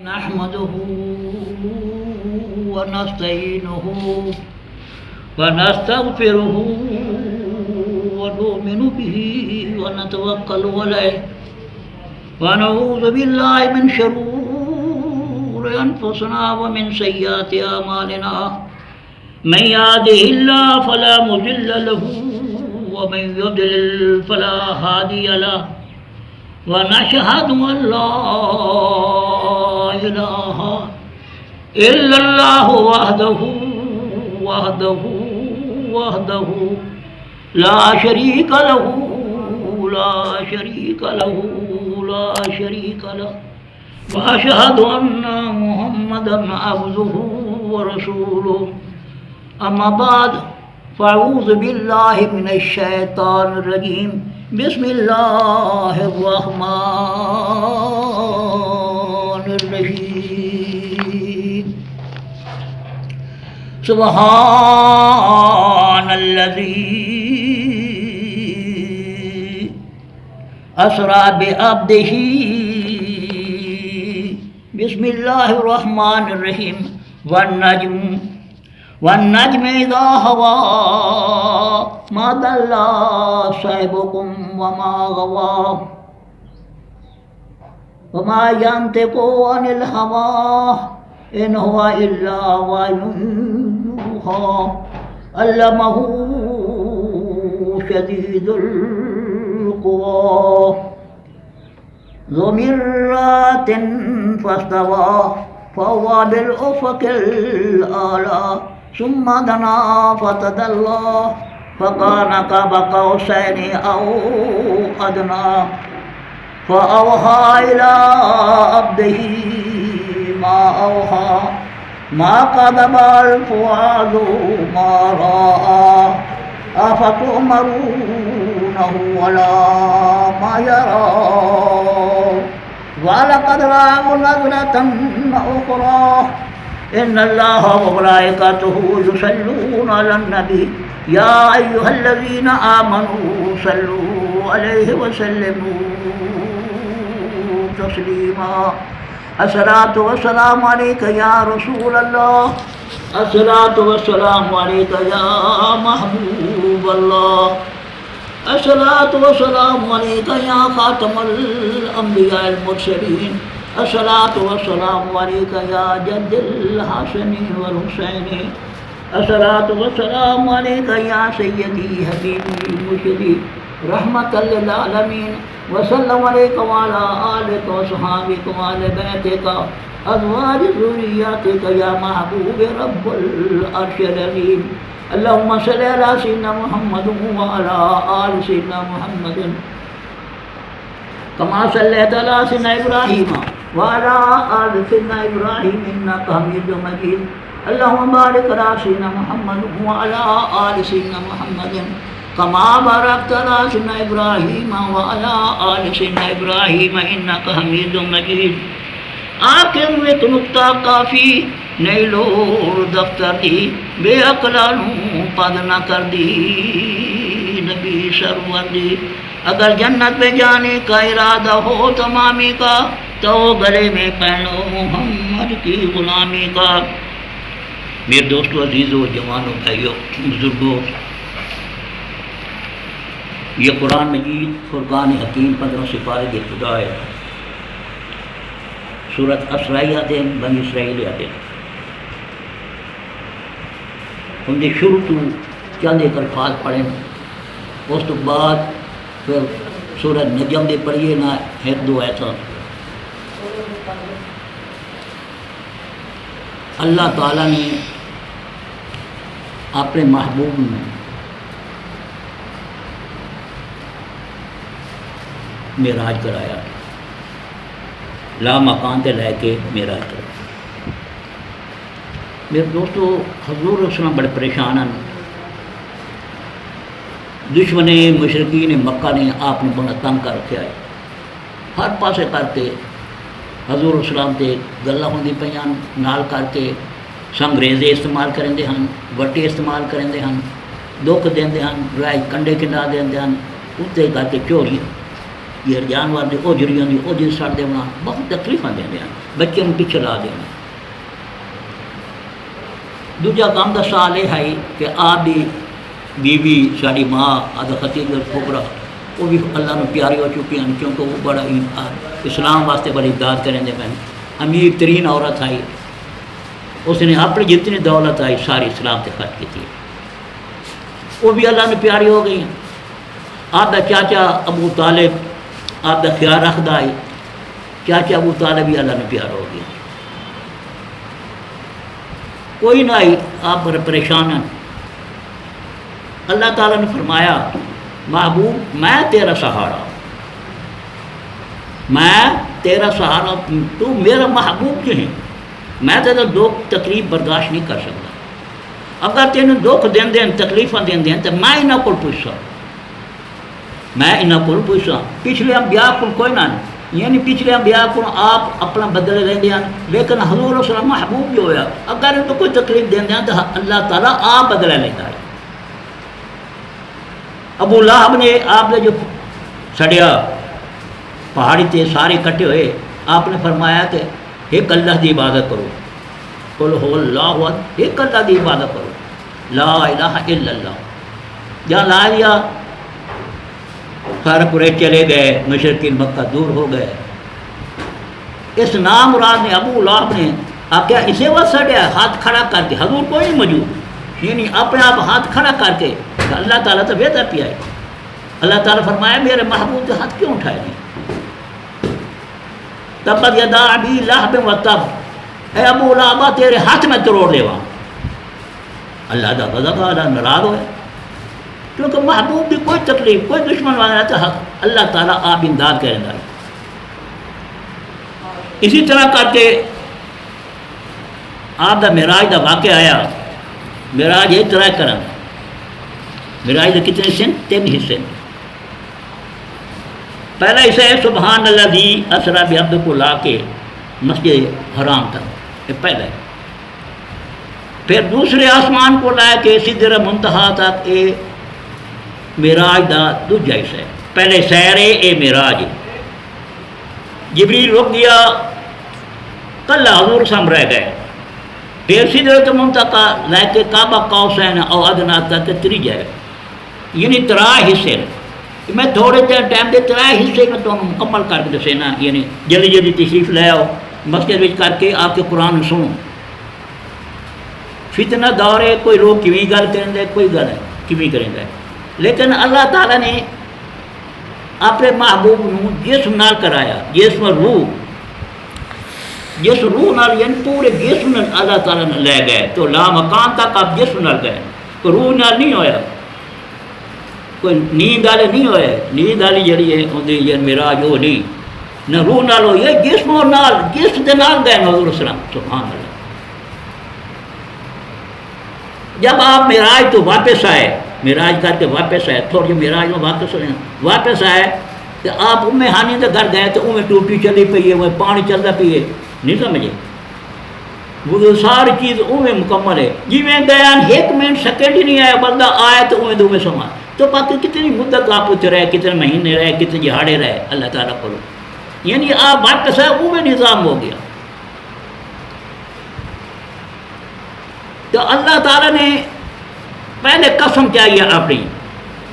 نحمده ونستعينه ونستغفره ونؤمن به ونتوكل عليه ونعوذ بالله من شرور أنفسنا ومن سيئات أعمالنا من يهده الله فلا مضل له ومن يضلل فلا هادي له ونشهد أن لا إله إلا الله وحده لا شريك له وأشهد أن محمدا عبده ورسوله أما بعد فأعوذ بالله من الشيطان الرجيم بسم الله الرحمن الرحيم سبحان الذي أسرى بعبده بسم الله الرحمن الرحيم والنجم إذا هوى ما ضل صاحبكم وما غوى وما ينطق عن الهوى إن هو إلا وحي يوحى علمه شديد القوى ذو مرة فاستوى فهو بالأفق الأعلى ثم دنا فتدلى فكان قاب قوسين أو أدنى فأوحى إلى عبده ما أوحى ما كذب الفؤاد ما رأى أفتؤمرونه على ما يرى ولقد رآه نزلة أخرى إن الله وملائكته يصلون على النبي يا أيها الذين آمنوا صلوا عليه وسلموا تسليما الصلاة والسلام عليك يا رسول الله الصلاة والسلام عليك يا محبوب الله الصلاة والسلام عليك يا خاتم الأنبياء المرسلين الصلاة والسلام عليك يا جد الحسن والحسين الصلاة والسلام عليك يا سيدي حبيبي مرشدي رحمة للعالمين وسلم عليك وعلى آلك وصحابك وعلى بيتك أزواج ذرياتك يا محبوب رب العرش العظيم اللهم صل على سيدنا محمد وعلى آل سيدنا محمد كما صليت على سيدنا إبراهيم وعلى آل سيدنا إبراهيم إنك حميد مجيد اللهم بارك على سيدنا محمد وعلى آل سيدنا محمد كما باركت على سيدنا إبراهيم وعلى آل سيدنا إبراهيم إنك حميد مجيد آخر میں ایک نقطہ کافی نہیں لوڑ دفتر دی بے عقلانوں پد نہ کر دی نبی سرور دی اگر جنت میں جانے کا ارادہ ہو تمامی کا تو گلے میں پہنو محمد کی غلامی کا. میرے دوستو عزیزو جوانوں بھائیو بزرگوں، یہ قرآن مجید فرقان حکیم 15 سپارے کی خدا ہے. سورت اسرائی آتے ہیں، بنی اسرائیل آتے ہیں. ان کے شروع تو چند ایک الفاظ پڑھیں، اس تو بعد پھر سورت نجم دے پڑھیے نہ ایک دو ایسا. اللہ تعالیٰ نے اپنے محبوب میں معراج کرایا، لا مکان تے لے کے معراج کرایا. میرے دوستو حضور وسلم بڑے پریشان ہیں. دشمن مشرقین مکہ نے آپ نے بڑا تنگ کر رکھا ہے. ہر پاسے کر کے حضور اسلام تے گلاں ہوندی پیاں نال کر کے سنگریزے استعمال کرتے ہیں، وٹے استعمال کرتے ہیں، دکھ دے ہیں، رائے کنڈے کنڈا دے ہیں، اتنے کر کے چوری یہ جانور دی اوجریاں دی اوجری سڑ دینا بہت تکلیفاں دیندے ہیں بچے نوں پیچھے لا دینا دوجا کام دا سال یہ ہے کہ آپ دی بیوی ساری ماں آدھا خطیب الکبریٰ وہ بھی اللہ نے پیاری ہو چکی ہیں کیونکہ وہ بڑا اسلام واسطے بڑی امداد کریں دے پہنے امیر ترین عورت آئی اس نے اپنی جتنی دولت آئی ساری اسلام سے خرچ کی تھی وہ بھی اللہ نے پیاری ہو گئی ہیں آپ دا چاچا ابو طالب آپ دا خیال رکھدا آئی چاچا ابو طالب بھی اللہ نے پیار ہو گیا کوئی نہ آئی آپ بڑے پریشان ہیں اللہ تعالیٰ نے فرمایا محبوب میں تیرا سہارا تو میرا محبوب جو ہے میں تیرا دکھ تکلیف برداشت نہیں کر سکتا اگر تینوں دکھ دیں دیں تکلیفاں دیں دیں تو میں انہاں کو پوچھا پچھلے انبیاء کو کوئی نہ یعنی پچھلے انبیاء کو آپ اپنا بدلے لے دیں لیکن حضور صلی اللہ علیہ وسلم محبوب جو ہویا اگر ان کو کوئی تکلیف دیں دیں تو اللہ تعالیٰ آپ بدلے لیتا ہے ابو لہب نے آپ نے جو سڑیا پہاڑی تے سارے کٹے ہوئے آپ نے فرمایا کہ ایک اللہ دی عبادت کرو قل هو اللہ احد ایک اللہ دی عبادت کرو لا الہ الا اللہ جہاں لا لیا سارے پورے چلے گئے مشرقین مکہ دور ہو گئے اس نام مراد نے ابو لہب نے آپ کیا اسے وہ سڑیا ہاتھ کھڑا کر کے حضور کوئی نہیں موجود یعنی اپنے آپ ہاتھ کھڑا کر کے اللہ تعالیٰ تو بہتر پیا ہے اللہ تعالیٰ فرمایا میرے محبوب کے ہاتھ کیوں اٹھائے نہیں تبت یدا ابی لہب و تب اے ابو لہب تیرے ہاتھ میں توڑ دے وہاں اللہ دا غضب اللہ ناراض ہوئے کیونکہ محبوب بھی کوئی تکلیف کوئی دشمن والا تو اللہ تعالیٰ آپ امداد کریں گا اسی طرح کر کے آپ دا معراج دا واقعہ آیا معراج یہ طرح کریں معراج کے کتنے حصے 3 حصے پہلا حصہ ہے سبحان الذی اسریٰ بعبدہ کو لا کے مسجد حرام تک یہ پہلا ہے پھر دوسرے آسمان کو لا کے سدرۃ منتہا تک یہ معراج دا دوجا حصہ ہے پہلے سیر ہے یہ معراج جبریل رک گیا کل حضور سم رہ گئے پھر سدرۃ منتہا لے کے کعبہ قوسین او ادنیٰ تک 3 ہے یعنی 3 حصے میں تھوڑے ٹائم کے 3 حصے میں تو مکمل کر کے دسے نا یعنی جلدی جلدی تشریف لے آؤ مسجد میں کر کے آپ کے قرآن سنو فتنہ دور ہے کوئی لوگ کیویں گل کریں دے کوئی گل ہے کیویں کریں دے لیکن اللہ تعالیٰ نے اپنے محبوب نو جسم نال کرایا جسم روح جس روح نال یعنی پورے جسم نال اللہ تعالیٰ نے لے گئے تو لا مکان تک آپ جسم نال گئے کوئی روح نال نہیں ہویا کوئی نیند والے نہیں ہوئے نیند والی جڑی ہے اندھی معراج وہ نہیں نہ روح نال ہوئی ہے جسم اور نال جسم دے نال گئے حضور السلام سبحان اللہ جب آپ معراج تو واپس آئے معراج کر کے واپس آئے تھوڑی معراج میں واپس آئے تو آپ ام ہانی کے گھر گئے تو اوے ٹوٹی چلی پئی ہے وہ پانی چلتا پی ہے نہیں سمجھے وہ ساری چیز اوے مکمل ہے جی میں گیا 1 منٹ سیکنڈ ہی نہیں آیا بندہ آیا تو اوے دو میں سما تو باقی کتنی مدت آپ اتنے رہے کتنے مہینے رہے کتنے دہاڑے رہے اللہ تعالیٰ کو یعنی آپ واپس آئے اوے نظام ہو گیا تو اللہ تعالیٰ نے پہلے قسم چاہیے اپنی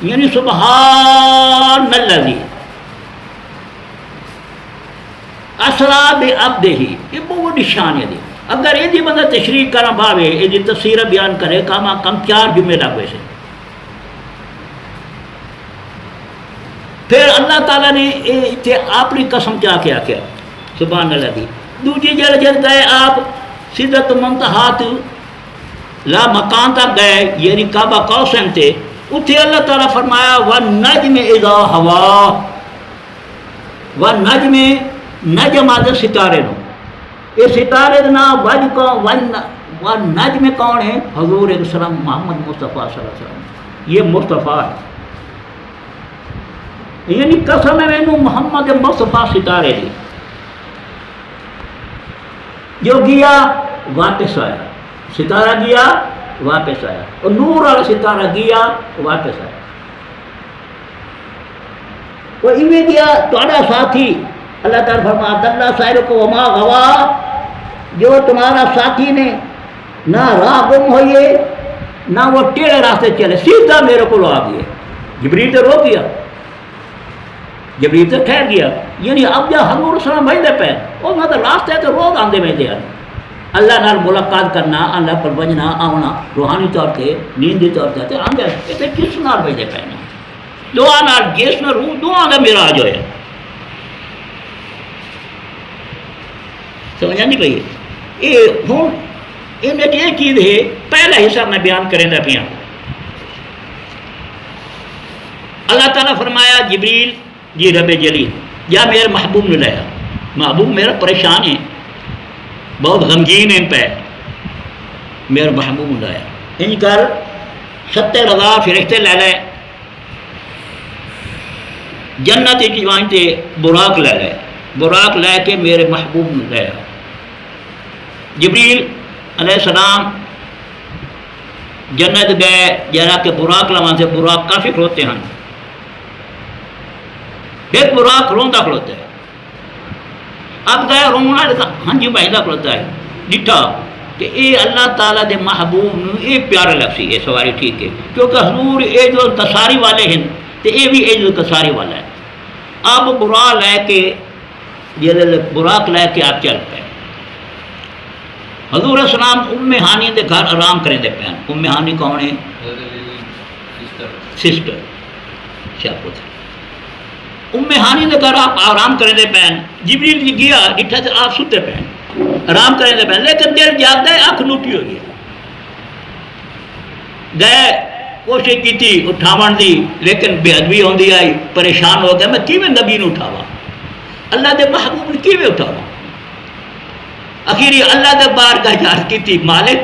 یعنی سبحان الذی اسریٰ بعبدہ یہ بہت شان ہے اگر یہ بندہ تشریح کرنا باوے یہ تفسیر بیان کرے کم کم 4 جمعے لگے سے پھر اللہ تعالیٰ نے اپنی قسم چاہ کے آخیا سبحان الذی دوجی جل گئے آپ سدرۃ منتہا لا مکان تک گئے یعنی کعبہ قوسین تے اتھے اللہ تعالیٰ فرمایا وَالنَّجْمِ إِذَا هَوَا وَالنَّجْمِ نجم آدھے ستارے نو یہ ستارے نا وَالنَّجْمِ کون ہے حضور السلام محمد مصطفیٰ صلی اللہ علیہ وسلم یہ مصطفیٰ ہے یعنی قسم ہے میں محمد مصطفیٰ ستارے دی جو گیا واپس آیا ستارہ گیا واپس آیا اور نور والا ستارہ گیا واپس آیا وہ ایویں دیا تھوڑا ساتھی اللہ تعالیٰ فرماتا اللہ سائر کو وما غوا، جو تمہارا ساتھی نے نہ راہ گم ہوئے نہ وہ ٹیڑھے راستے چلے، سیدھا میرے کو آ گئے۔ جبریل تو رو گیا، جبریل تو ٹھہر گیا، یعنی اب جا حضور السلام بھائی دے پہ اور نہ تو راستے تو روز آندے میں دے اللہ نال ملاقات کرنا، اللہ پر بجنا آنا روحانی طور پہ نیندی طور پہ آندے یہ کس نال بھائی دے پہنا دعا نال جس میں روح دعا کا میرا آج ہویا سمجھا نہیں پئی۔ یہ ہوں یہ چیز ہے پہلا حصہ میں بیان کریں دا پیا۔ اللہ تعالیٰ فرمایا جبریل جی رب جلیل یا میرے محبوب نے لایا، محبوب میرا پریشان ہے بہت غمگین ہے پہ، میرا محبوب نے لایا ان کر 70,000 فرشتے لے لے جنت جوان سے براق لے لے، براق لے کے میرے محبوب نے لایا۔ جبریل علیہ السلام جنت گئے جرا کہ براق لوان سے براق کافی کھلوتے ہیں، ایک براق روندا کھلوتا ہے، اب گئے رونا ہاں جی بہندا کھلوتا ہے ڈٹھا کہ اے اللہ تعالیٰ دے محبوب نو یہ پیارا لگسی یہ سواری ٹھیک ہے کیونکہ حضور عید القصاری والے ہیں تو یہ بھی عید القصاری والا ہے۔ اب برا لے کے براق لے کے آپ چل پے حضور السلام ام ہانی دے گھر آرام کریں دے پین۔ ام ہانی کون ہے؟ سسٹر شاپت ام ہانی دے گھر آپ آرام کریں دے پین۔ جبریل جی گیا ڈٹھا سے آپ ستے پین آرام کریں دے پین، لیکن دل جاگتا ہے آنکھ لوٹی ہو گئی، گئے کوشش کی تھی اٹھاون دی لیکن بے ادبی ہوندی آئی، پریشان ہو گیا میں کیویں نبی نو اٹھاوا، اللہ دے محبوب نے کیویں اٹھاوا۔ اخیری اللہ دے بار کا یاد کی تھی مالک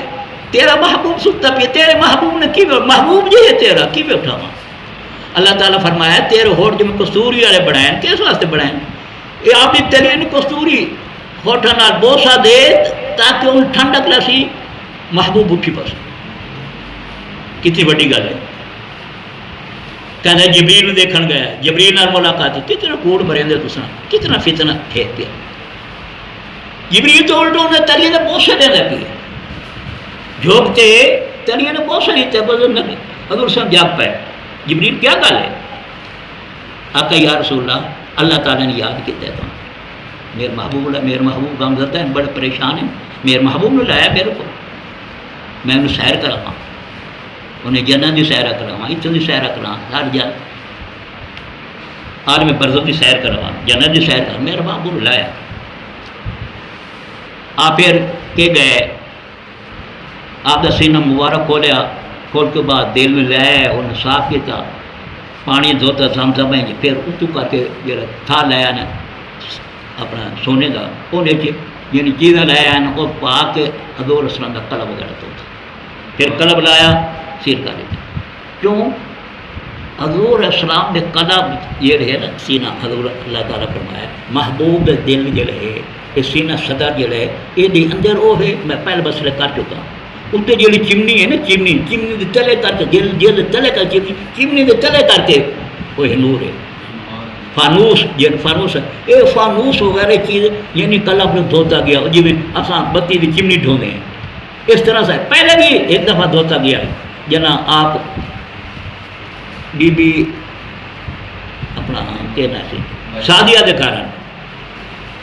تیرا محبوب ستا پہ، تیرے محبوب نے کیویں محبوب جی ہے تیرا کیویں اٹھاوا۔ اللہ تعالیٰ فرمایا تیرے ہوٹ جو میں کستوری والے بنائیں کس واسطے بنائیں؟ یہ آپ نے تیرے کستوری ہوٹھا نال بوسا دے تاکہ ان ٹھنڈک لسی محبوب اٹھی پس۔ کتنی بڑی گل ہے، کہنا جبریل نو دیکھن گیا، جبریل نال ملاقات کتنا کوڑ مریں دے تساں، کتنا فتنہ ہے پیا۔ جبریل تو الٹو نے تلیے نے بوسے دے دے پیا، جھوکتے تلیے نے بوسے دیتے بزرگ نبی حضور صاحب جاگ پائے جبریل کیا گل ہے؟ آقا یا رسول اللہ تعالیٰ نے یاد کیا ہے تو میرے محبوب غمزدہ ہیں بڑے پریشان ہیں، میرے محبوب نے لایا میرے کو، میں انہیں سیر کراواں انہیں جنت کی سیر کراواں اتوں کی سیر کراواں ہر جا عالم برزخ کی سیر کراواں جنت کی سیر کراواں، میرے محبوب نے لایا۔ آپ پھر کہ گئے آپ کا سینہ مبارک کھولیا، کھول کے بعد دل میں لایا انہیں صاف کیا، پانی دھوتا زمزم ہے، پھر اتو کر کے جڑا تھا لایا نا اپنا سونے کا انہیں یعنی چیزیں لایا نا وہ پا کے حضور اسلام کا قلب وغیرہ دھوتا، پھر قلب لایا سیر کر دیتا۔ کیوں؟ حضور اسلام نے قلب یہ رہے نا سینہ، حضور اللہ تعالیٰ فرمایا محبوب دل جڑے ہے یہ سینہ صدر جڑا ہے یہ اندر وہ ہے، میں پہلے مسئلہ کر چکا اتنے جیڑی چمنی ہے نا چمنی دے تلے کر کے جل تلے کر کے چمنی دے تلے کر کے وہ نور ہے فانوس جن فانوس یہ فانوس وغیرہ چیز یعنی قلب میں دھوتا گیا جی اصا بتی کی چمنی ڈھونے ہیں اس طرح سے پہلے بھی ایک دفعہ دھوتا گیا جنا آپ بی بی اپنا کہنا سی سادیہ دے کارن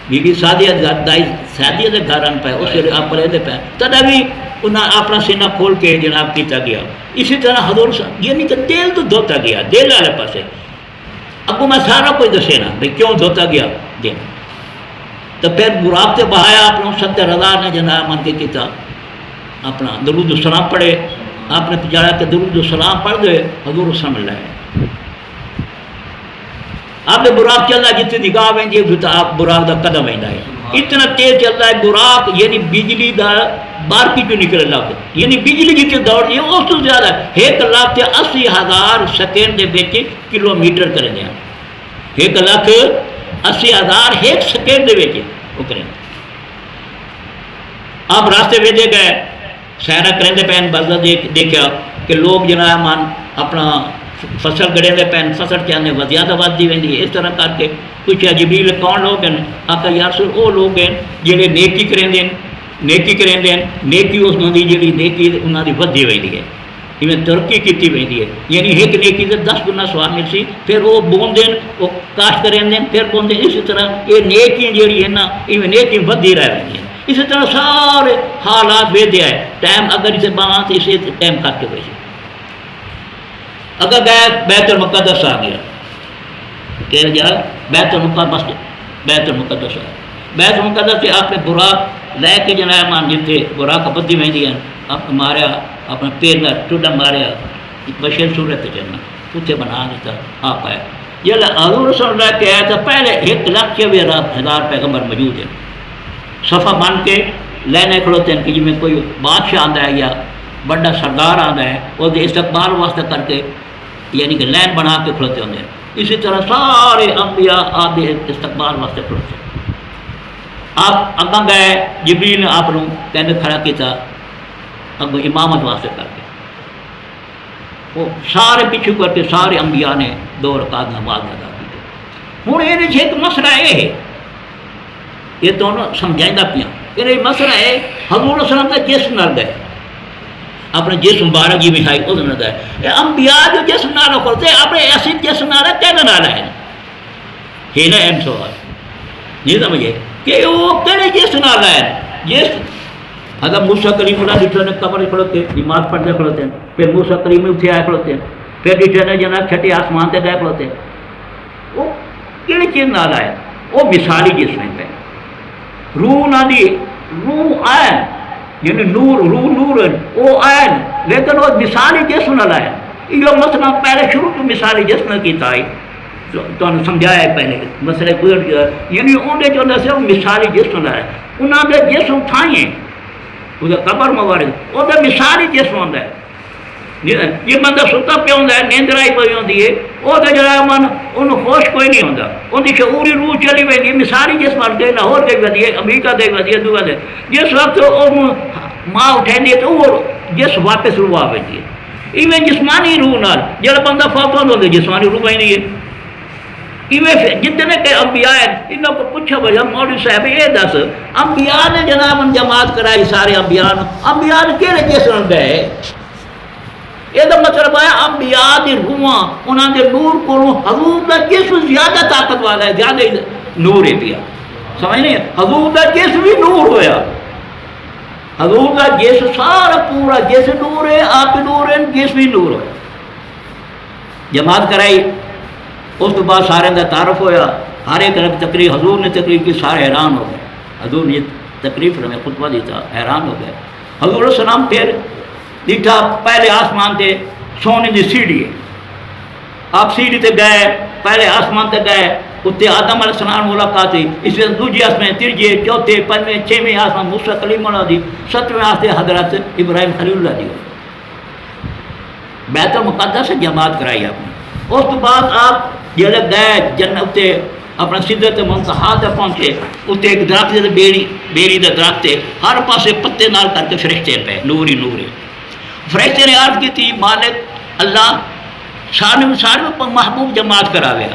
بی بی سادیہ دائی سادیہ دے کارن پہ اس لیے آپ پڑھے دے پہ تدا بھی انہیں اپنا سینہ کھول کے جناب کیتا گیا۔ اسی طرح حضور صاحب یعنی کہ دل تو دھوتا گیا دل والے پاسے، اب میں سارا کوئی دسے نا بھائی کیوں دھوتا گیا دل، تو پھر براق سے بہایا اپنا 70,000 نے جناب من کے کیتا اپنا درود السلام پڑھے، آپ نے پچاڑا کہ درود السلام پڑھ دے حضور سمجھ لائے آپ نے براق چل رہا جتنی نگاہ وینجی آپ براق دا قدم ویندا ہے اتنا تیز چل رہا ہے براق یعنی بجلی دا بار کی جو نکل لفظ یعنی بجلی جتنی دوڑ رہی ہے اس تو زیادہ 1,80,000 سیکنڈ کے کلو میٹر کریں گے 1,80,000 ایک سیکنڈ کے وہ کریں گے۔ آپ راستے بھیجے گئے سیرا کریں پہن بزا دیکھا کہ لوگ جناب من اپنا فصل گڑے دے پین فصل چاہنے زیادہ ودی ویندی ہے. اس طرح کر کے پوچھا جبریل کون لوگ ہیں؟ آقا یا رسول وہ لوگ ہیں جڑے نیکی کریندے ہیں، نیکی کریندے ہیں، نیکی اس دی جڑی نیکی انہاں دی ودی ویندی ہے، ایویں ترقی کیتی ویندی ہے. یعنی ایک نیکی دے 10 گنا ثواب مل سی، پھر وہ بوندے وہ کاشت کریندے پھر بوندے. اسی طرح یہ نیکی جڑی ہے نا ایویں نیکی ودی رہ ویندی ہے. اسی طرح سارے حالات ویدے ہے. ٹائم اگر اسے باہاں تو اسے ٹائم کر کے ویسے اگر گئے بیت المقدس آ گیا کہ جا بیت المقدس، بیت المقدس آ بیت المقدس سے آپ نے براق لے کے جناب مان جتے براق بدی ویندی ہیں، آپ ماریا اپنا پیر نہ ٹوڈا ماریا بشیر صورت چلنا اتنے بنا دیتا آپ آئے. جب حضور صلی اللہ علیہ کے آیا تو پہلے 1,90,000 پیغمبر موجود ہیں. صفحہ بن کے لینے کھڑوتے ہیں کہ جی میں کوئی بادشاہ آتا ہے یا بڑا سردار آتا ہے وہ استقبال واسطے کر کے یعنی کہ لین بنا کے کھڑوتے ہوتے ہیں. اسی طرح سارے انبیاء آدھے استقبال واسطے کھڑوتے ہیں. آپ اگاں گئے جبریل نے آپ کہنے کھڑا کیا اگوں امامت واسطے کر کے وہ سارے پیچھے کر کے سارے انبیاء نے 2 رکعت نماز ادا کی. ہوں یہ ایک مسئلہ یہ ہے، یہ تو سمجھائیں پیا یہ مسئلہ ہے. حضور صلی اللہ علیہ وسلم کا جسم نہ گئے اپنے جسم مبارک جی مٹھائی اس نہ گئے. یہ انبیاء جو جسم نہ رکھتے اپنے ایسی جسم نہ رہے کہنے نہ رہے ہے نا. اہم سوال نہیں سمجھے کہ وہ کہڑے جسم نہ رہے جس اگر موسیٰ کلیم اللہ ڈٹھو نے قبر کھڑوتے نماز پڑھتے کھڑوتے ہیں، پھر موسیٰ کلیم اتنے آئے کھڑوتے ہیں، پھر ڈٹھو نے جناب چھٹے آسمان تے گئے کھڑوتے ہیں. وہ کہڑی چیز نہ رہے وہ مثالی جسم پہ روح نہ دی روح آئے یعنی نور روح نور وہ آئے لیکن وہ مثالی جسم نہ لائے. یہ مسئلہ پہلے شروع تو مثالی جسم کیتا ہے تو سمجھایا ہے پہلے مسئلے گزر گیا. یعنی انہیں جو نہ سے وہ مثالی جسم لائے انہوں نے جسم تھائیں وہ قبر موارد وہ تو مثالی جسم ہوتا ہے. یہ بندہ ستا پہ ہوتا ہے نیندرائی پی ہوتی ہے وہ تو جا من ان ہوش کوئی نہیں ہوتا ان کی شعوری روح چلی وی مثالی جسم گئے لاہور گئی وی ہے امریکہ گئی وی ہے دعا دے جس وقت ماں اٹھائی تو وہ جس واپس روح آ پی ہے. ایویں جسمانی روح نال جب بندہ فوت ہوتا ہے جسمانی روح ہی نہیں ہے. ایویں جتنے کہ انبیاء ہیں انہوں کو پوچھا بھائی مولوی صاحب یہ دس انبیاء نے جناب جماعت کرائی سارے انبیاء نے کہڑے جسم گئے؟ یہ مطلب ہے انبیاء کی روحاں انہوں نے نور کو حضور کا جسم زیادہ طاقت والا ہے زیادہ نور ہے پیا سمجھ نہیں. حضور کا جسم بھی نور ہویا حضور کا جسم سارا پورا جسم نور ہے آپ نور ہے جسم بھی نور ہویا. جماعت کرائی اس تو بعد سارے کا تعارف ہویا ہر ایک تقریر حضور نے تقریر کی سارے حیران ہو گئے. حضور نے تقریب میں خطبہ دیتا حیران ہو گئے. حضور السلام پھر دیکھا پہلے آسمان تے سونے دی سیڑھی ہے آپ سیڑھی تے گئے پہلے آسمان تے گئے اتنے آدم علیہ السلام ملاقات ہوئی. اس وقت دوجے آسمان تیجے چوتھے پنجویں چھویں آسمان موسیٰ کلیم اللہ دی 7ویں آستے حضرت ابراہیم خلیل اللہ دی بیت المقدس سے جماعت کرائی آپ نے. اس تو بعد آپ جب گئے جنت اپنا سدرت منتہا تے پہنچے اتنے ایک درخت سے بیری دے درخت ہر پاسے پتے نال کر کے فرشتے پہ نور ہی نور. فرشتے نے عرض کی تھی مالک اللہ سارے محبوب جماعت کراوے.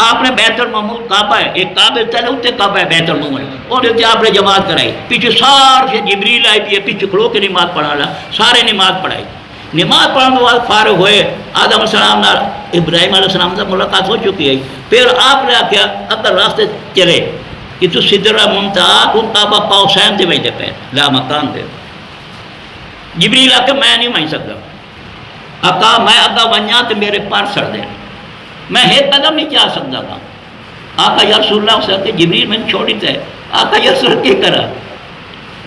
آپ نے بیت المعمور کعبہ ہے ایک کعبے تلے اتنے کعبہ ہے بیت المعمور اور اتنے آپ نے جماعت کرائی. پیچھے سارے جبریل آئی پی پیچھے کھڑو کے نماز پڑھا لا سارے نماز پڑھائی. نماز پڑھنے کے بعد فارغ ہوئے آدم علیہ السلام ابراہیم علیہ السلام سے ملاقات ہو چکی ہے. پھر آپ نے کیا اگر راستے چلے کہ تو سدرۃ منتہا کو کعبہ پاؤ سین دے وجہ پہ لا مکان دے. جبریل آ کے میں نہیں مان سکتا آقا میں اگا ونیا تو میرے پار سڑ دے میں ایک قدم نہیں جا سکتا تھا. آقا یا رسول اللہ سے کہ جبریل میں چھوڑی تے آقا یا رسول کیا کرا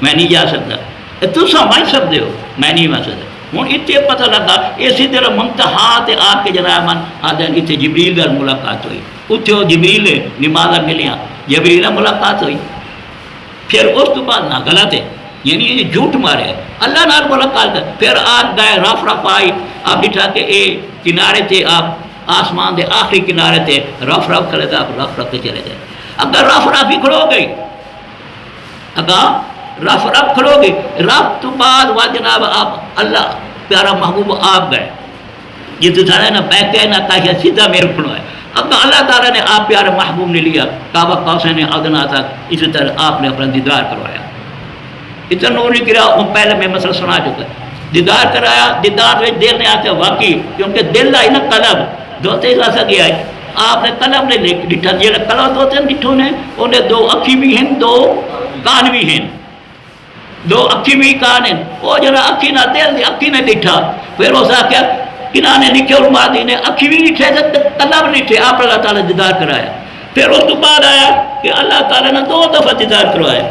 میں نہیں جا سکتا تو سمجھ سکتے ہو میں نہیں مان سکتا. ہوں اتنے پتہ لگا اسی طرح منتہا تے آ کے جناب من آدھے اتنے جبریل گھر ملاقات ہوئی اتنے وہ جبریل نماز ملیا جبریل ملاقات ہوئی. پھر اس تو بعد نہ غلط ہے یعنی یہ جھوٹ مارے اللہ نال ملاقات کر. پھر آپ گئے رف آئی آپ بٹھا کے اے کنارے تھے آپ آسمان دے آخری کنارے تھے رف کھڑے تھے آپ رف کے چلے گئے. اگر رف ہی کھڑو گئی اگر رف کھڑو گئی رف تو بعد وہ جناب آپ اللہ پیارا محبوب آپ گئے یہ تو سارا نا بیٹھے نا تاکہ سیدھا میرے کھڑو ہے. اب اللہ تعالیٰ نے آپ پیارے محبوب نے لیا کعبہ قوسین ادنیٰ تک، اسی طرح آپ نے اپنا دیدار کروایا. اتنا نور نہیں کرا، وہ پہلے میں مسئلہ سنا چکا. دیدار کرایا، دیدار میں دیکھنے آتے واقعی کیونکہ دل آئی نا قلب دوتے ایسا گیا ہے. آپ نے قلب نے ڈٹھا جیڑا قلب دوتے ہیں ڈٹھو نے انہیں دو اکھی بھی ہیں دو کان بھی ہیں، دو اکھی بھی کان ہیں. وہ جنا اکھی نہ دل اکھی نے ڈٹھا، پھر اس آکھا کنہ نے لکھے اور مادی نے اکھی بھی ڈٹھے قلب ڈٹھے. آپ اللہ تعالیٰ دیدار کرایا. پھر اس تو بعد آیا کہ اللہ تعالیٰ نے 2 دفعہ دیدار کروایا.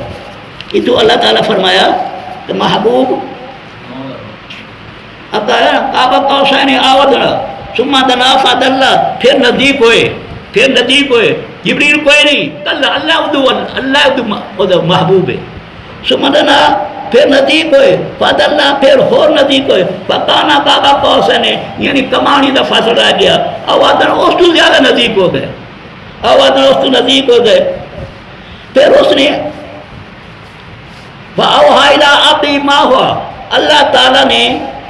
یہ تو اللہ تعالیٰ فرمایا کہ محبوب اب آیا کعبہ قوسین ادنیٰ ثم دنا فدنا، پھر نزدیک ہوئے، پھر نزدیک ہوئے. جبریل کوئی نہیں، اللہ محبوب ہے. ثم دنا پھر نزدیک ہوئے، فدنا پھر اور نزدیک ہوئے. فکانا کعبہ قوسین یعنی کمانی کا فاصلہ رہ گیا. ادنیٰ اس تو زیادہ نزدیک ہو گئے، ادنیٰ اس تو نزدیک ہو گئے. پھر اس نے فَأَوْحَىٰ إِلَىٰ عَبْدِهِ مَا هُوَ،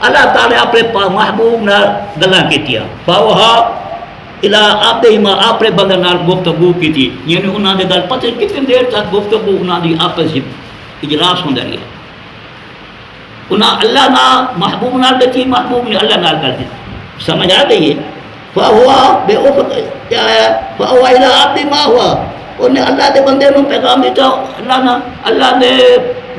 اللہ تعالیٰ اپنے محبوب نال گلاں کیتیاں. فَأَوْحَىٰ إِلَىٰ عَبْدِهِ مَا اپنے بندے نال گفتگو کی تھی. یعنی انہوں نے گل پتہ کتنی دیر تک گفتگو انہوں دی آپس اجلاس ہوندا رہیا. انہاں اللہ نال محبوب نال دیتی، محبوب نے اللہ نال کر دی. سمجھ آ گئی ہے. فَأَوْحَىٰ فَأَوْحَىٰ إِلَىٰ عَبْدِهِ مَا هُوَ، انہیں اللہ دے بندے نو پیغام دیتا. اللہ نے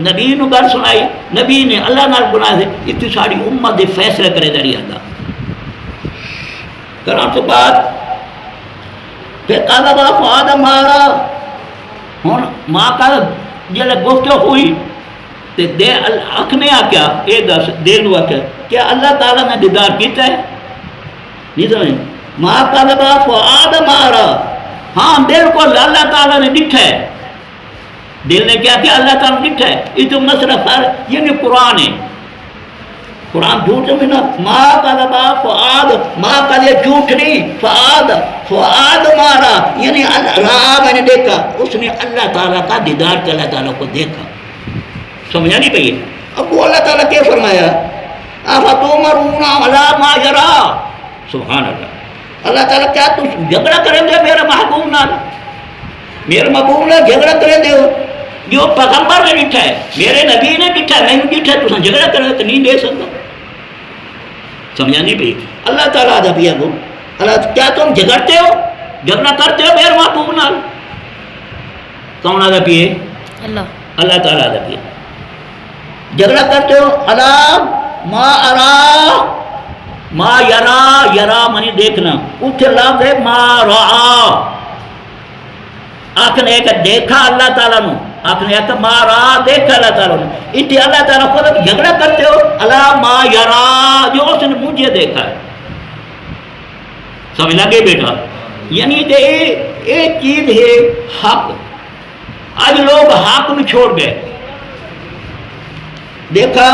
نبی نو گل سنائی، نبی نے اللہ نال بنایا دے. اتنی ساری امت دے فیصلے کرے داری آتا کران تو بعد پھر قلب فؤاد مارا. ہن ماں کا جلے گفتگو ہوئی تے دے اکھ نے آکیا اے دس دل نو آکیا کیا اللہ تعالیٰ نے دیدار کیتا ہے؟ نہیں سمجھ. ماں قلب فؤاد مارا، ہاں دل کو اللہ تعالیٰ نے ڈٹھا ہے. دل نے کیا کہ اللہ تعالیٰ نے ڈٹھا ہے. یہ تو مسئلہ یعنی قرآن ہے. قرآن جھوٹ میں نا ماں قلب فؤاد، ماں کا یہ جھوٹ نہیں، فؤاد مارا یعنی راہ میں نے دیکھا. اس نے اللہ تعالیٰ کا دیدار کیا، اللہ تعالیٰ کو دیکھا. سمجھا نہیں پئی. اب وہ اللہ تعالیٰ کیا فرمایا افتمرون علی ما یری. سبحان اللہ. اللہ تعالیٰ کیا تم جھگڑا کریں دے میرے محبوب نال؟ میرے محبوب نال جھگڑا کریں دے جو پیغمبر نے ڈٹھا ہے، میرے نبی نے ڈٹھا ہے، میں نے ڈٹھا ہے. تم جھگڑا کریں تو نہیں دے سکتا. سمجھا نہیں پئی. اللہ تعالیٰ آدھا پیا کو اللہ کیا تم جھگڑتے ہو، جھگڑا کرتے ہو میرے محبوب نال؟ کون آدھا پیے؟ اللہ تعالیٰ آدھا پیا. جھگڑا کرتے ہو اللہ ما ارا، ما یرا، یرا منی دیکھنا. اتھے لفظ ہے ما رعا. آخنے ایک دیکھا اللہ تعالیٰ نو، آخنے ایک ما رعا دیکھا اللہ تعالیٰ نو. اتھے اللہ تعالیٰ خود جھگڑا کرتے ہو اللہ ما یرا جو اس نے مجھے دیکھا ہے. سمجھ لگے بیٹا؟ یعنی کہ ایک چیز ہے حق. آج لوگ حق میں چھوڑ گئے. دیکھا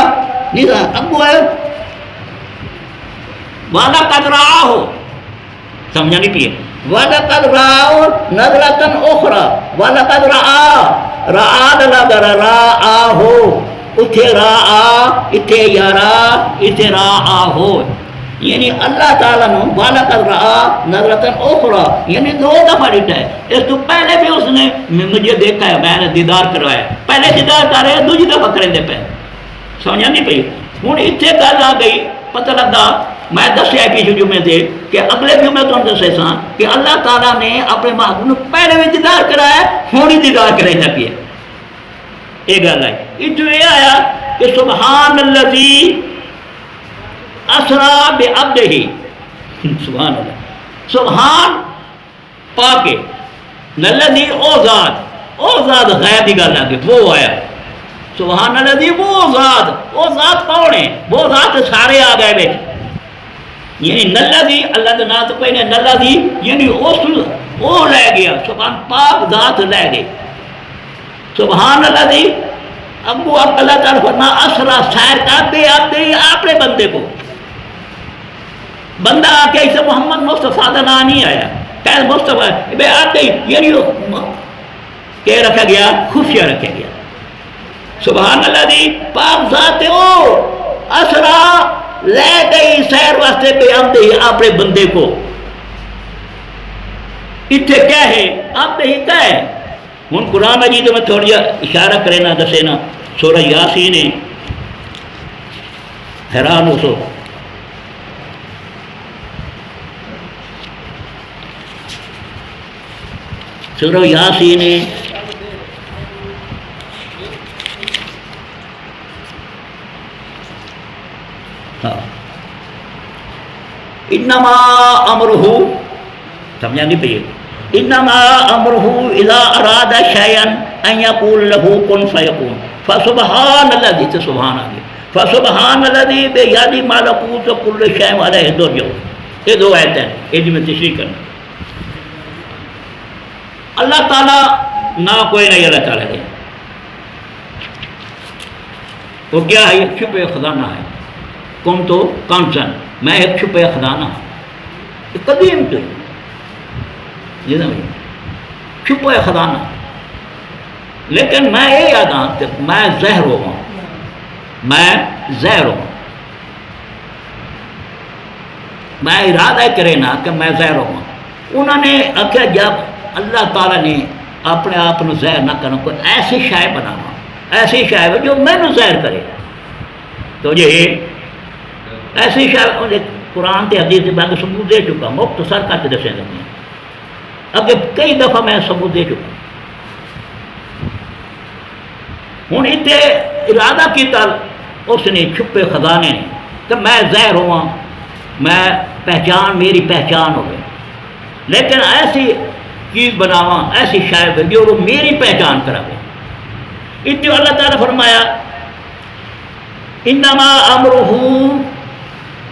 نہیں تھا ابو ہے وَلَقَدْ رَآهُ. سمجھا نہیں پیے. وَلَقَدْ رَآهُ نَظْرَةً أُخْرَى. وَلَقَدْ رَآهُ رَآهُ لَغَرَ رَآهُ اتھے رَآهُ اتھے یَرَا اتھے رَآهُ. یعنی اللہ تعالیٰ نے وَلَقَدْ رَآهُ نَظْرَةً أُخْرَى یعنی 2 دفعہ ڈٹھا ہے. اس تو پہلے بھی اس نے مجھے دیکھا ہے، میں نے دیدار کروایا. پہلے دیدار کر رہے ہیں، دوسری دفعہ کریں دے پہ. سمجھا نہیں پئی. ہوں اتنے گل آ گئی پتہ لگا میں دسیا پچھلے جمعے سے کہ اگلے جمعے تو دسے سا کہ اللہ تعالیٰ نے اپنے محبوب نے پہلے بھی دیدار کرایا، ہوں ہی دیدار کرے جا پیا. یہ گل آئی. یہ آیا کہ سبحان الذی اسرا بعبدہ. سبحان اللہ. سبحان پاکے الذی او ذات غیب کی گل آ گئی. وہ آیا سبحان الذی وہ ذات کون ہے؟ وہ ذات سارے آ گئے بیٹھے. یعنی نلذی اللہ کا نام تو کوئی نہیں. نلذی یعنی وہ لے گیا. سبحان پاک ذات لے گئی. سبحان الذی ابو اللہ تعالیٰ فرما اسرا سیر کرتے آتے اپنے بندے کو. بندہ آ کے اسے محمد مصطفیٰ کا نام نہیں آیا، پہلے مصطفیٰ بے آتے ہی یعنی کہ رکھا گیا خفیہ رکھا گیا. سبحان اللہ دی پاک ذات او اسرا لے گئی سیر واسطے پہ آمدے ہی اپنے بندے کو اتنے کیا ہے آمدے ہی کیا ہے. ہوں قرآن مجید میں تھوڑی اشارہ کرے نا دسے نا سورہ یاسین ہے حیران ہو سو سورہ یاسین ہے انما امرہ سمجھا نہیں پہ انما امرہ اذا اراد شیئا ان یقول له کن فیکون فسبحان الذی سبحان اللہ فسبحان الذی بیدہ ملکوت کل شیء علیہ درجہ. یہ دو آیت ہیں یہ میں تشریح کرنا. اللہ تعالیٰ نہ کوئی نہیں اللہ تعالیٰ دے وہ کیا ہے ایک چھپے خزانہ ہے. کم تو کانسن میں ایک چھپے خزانہ ہوں قدیم تو چھپے خزانہ. لیکن میں یہ یاد ہوں کہ میں زہر ہوں میں زہر ہوں میں ارادہ کرے نا کہ میں زہر ہوں. انہوں نے آخیا جب اللہ تعالیٰ نے اپنے آپ کو زہر نہ کرنا کوئی ایسی شے بناوا ایسی شے جو میں نے زہر کرے تو یہ ایسی شے قرآن تے حدیث میں ثبوت دے چکا مختصر کر کے دسے لگے اگے کئی دفعہ میں ثبوت دے چکا. ہوں اتنے ارادہ کیتا اس نے چھپے خزانے نے کہ میں زہر ہوا میں پہچان میری پہچان ہو گئی لیکن ایسی چیز بناوا ایسی شاید جو وہ میری پہچان کراوے. اتنے اللہ تعالیٰ فرمایا انما امرہ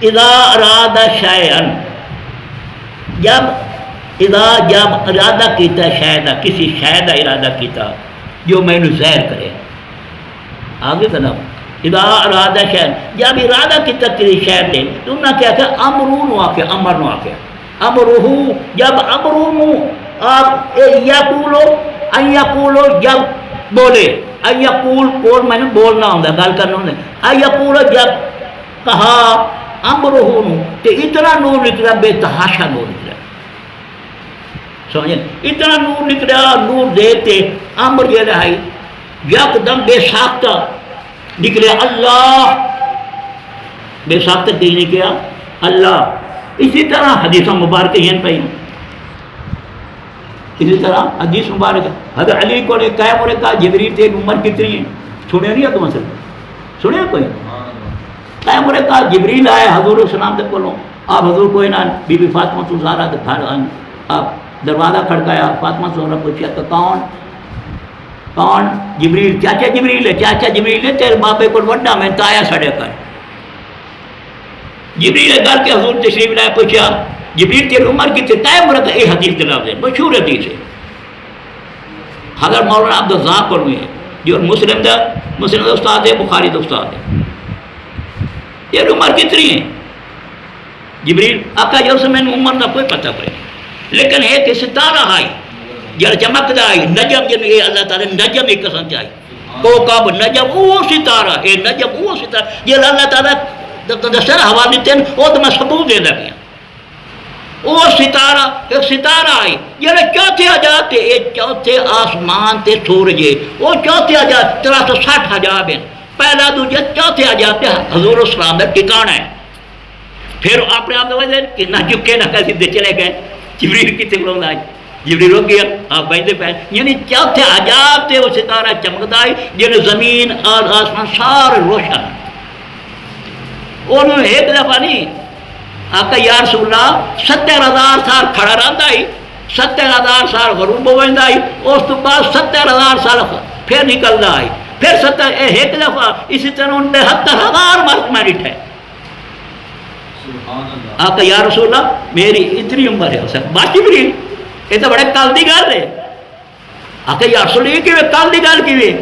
اذا اراد شیئا جب ارادہ کیتا شاید کسی شے کا ارادہ کیتا جو میں نے زہر کرے آگے کرنا اذا ارادہ شیئا جب ارادہ کیتا کسی شے نے تو انہوں نے کیا کہ امرون واقع امر نو آکے امرہ جب امرون آپ یقولو جب بولے یقول کول میں نے بولنا ہوں گل کرنا ہوں یقولو جب کہا امرہ تو اتنا نور نکلا بے تحاشا نور نکلا سمجھے اتنا نور نکلا نور دیتے امر یہ رہائی یک دم بے ساختہ نکلے اللہ بے ساختہ کہیں نہیں کیا اللہ. اسی طرح حدیث مبارک یہ پہ اسی طرح حدیث مبارک حضرت علی کو نے کہا جبریل تیری عمر کتنی ہے سنے نہیں ہے تو مسئلہ سنے کوئی قائم نے کہا جبریل آئے حضور السلام دے بولو آپ حضور کوئی نہ بی بی فاطمہ تو زہرا دے گھر آپ دروازہ کھڑکایا فاطمہ زہرا پوچھا کہ کون جبریل چاچا جبریل ہے چاچا جبریل ہے تیرے بابے کو وڈا میں تایا سڑے کر جبریل گھر کے حضور تشریف لائے پوچھا جبریل تیری عمر کی قائم رکھا یہ حدیث کے لفظ ہے مشہور حدیث ہے حضرت مولانا عبد الرزاق پر ہوئی ہے جو مسلم دا استاد ہے بخاری دا استاد ہے یہ عمر کتنی ہے جبریل آقا جو سے میں نے عمر نہ کوئی پتہ پڑے لیکن ایک ستارہ آئی جب چمکتا آئی نجم جن یہ اللہ تعالیٰ نجم ایک قسم سے آئی کوکب نجم وہ ستارہ اے نجم وہ ستارہ یہ اللہ تعالیٰ دسر حوالے تین وہ تو میں ثبوت دے لگیا وہ ستارہ ایک ستارہ آئی یہ چوتھے عجاب تھے یہ چوتھے آسمان تے سورجے وہ چوتھے عجاب 360 عجاب ہیں پہلا دوجہ چوتھے عجاب تے حضور السلام کا ٹھکانا ہے پھر اپنے آپ نے کہ نہ جھکے نہ کسی دے چلے گئے جبریل کی تکلوں آئی جبریل رک گیا آپ بیٹھے پہ یعنی چوتھے عجاب تے وہ ستارہ چمکتا ہے جن زمین اور آسمان سارے روشن انہوں نے ایک دفعہ نہیں آقا یا رسول اللہ 70,000 سال کھڑا رہتا ہے 70,000 سال غروب ہوتا ہے اس تو بعد 70,000 سال پھر نکلتا ہے پھر ایک دفعہ اسی طرح 69,000 مرد میں ڈٹھے آقا یا رسول اللہ میری اتنی عمر ہے بات جبریل یہ تو بڑے کل دی گل ہے آقا یا رسول اللہ یہ کل دی گل کی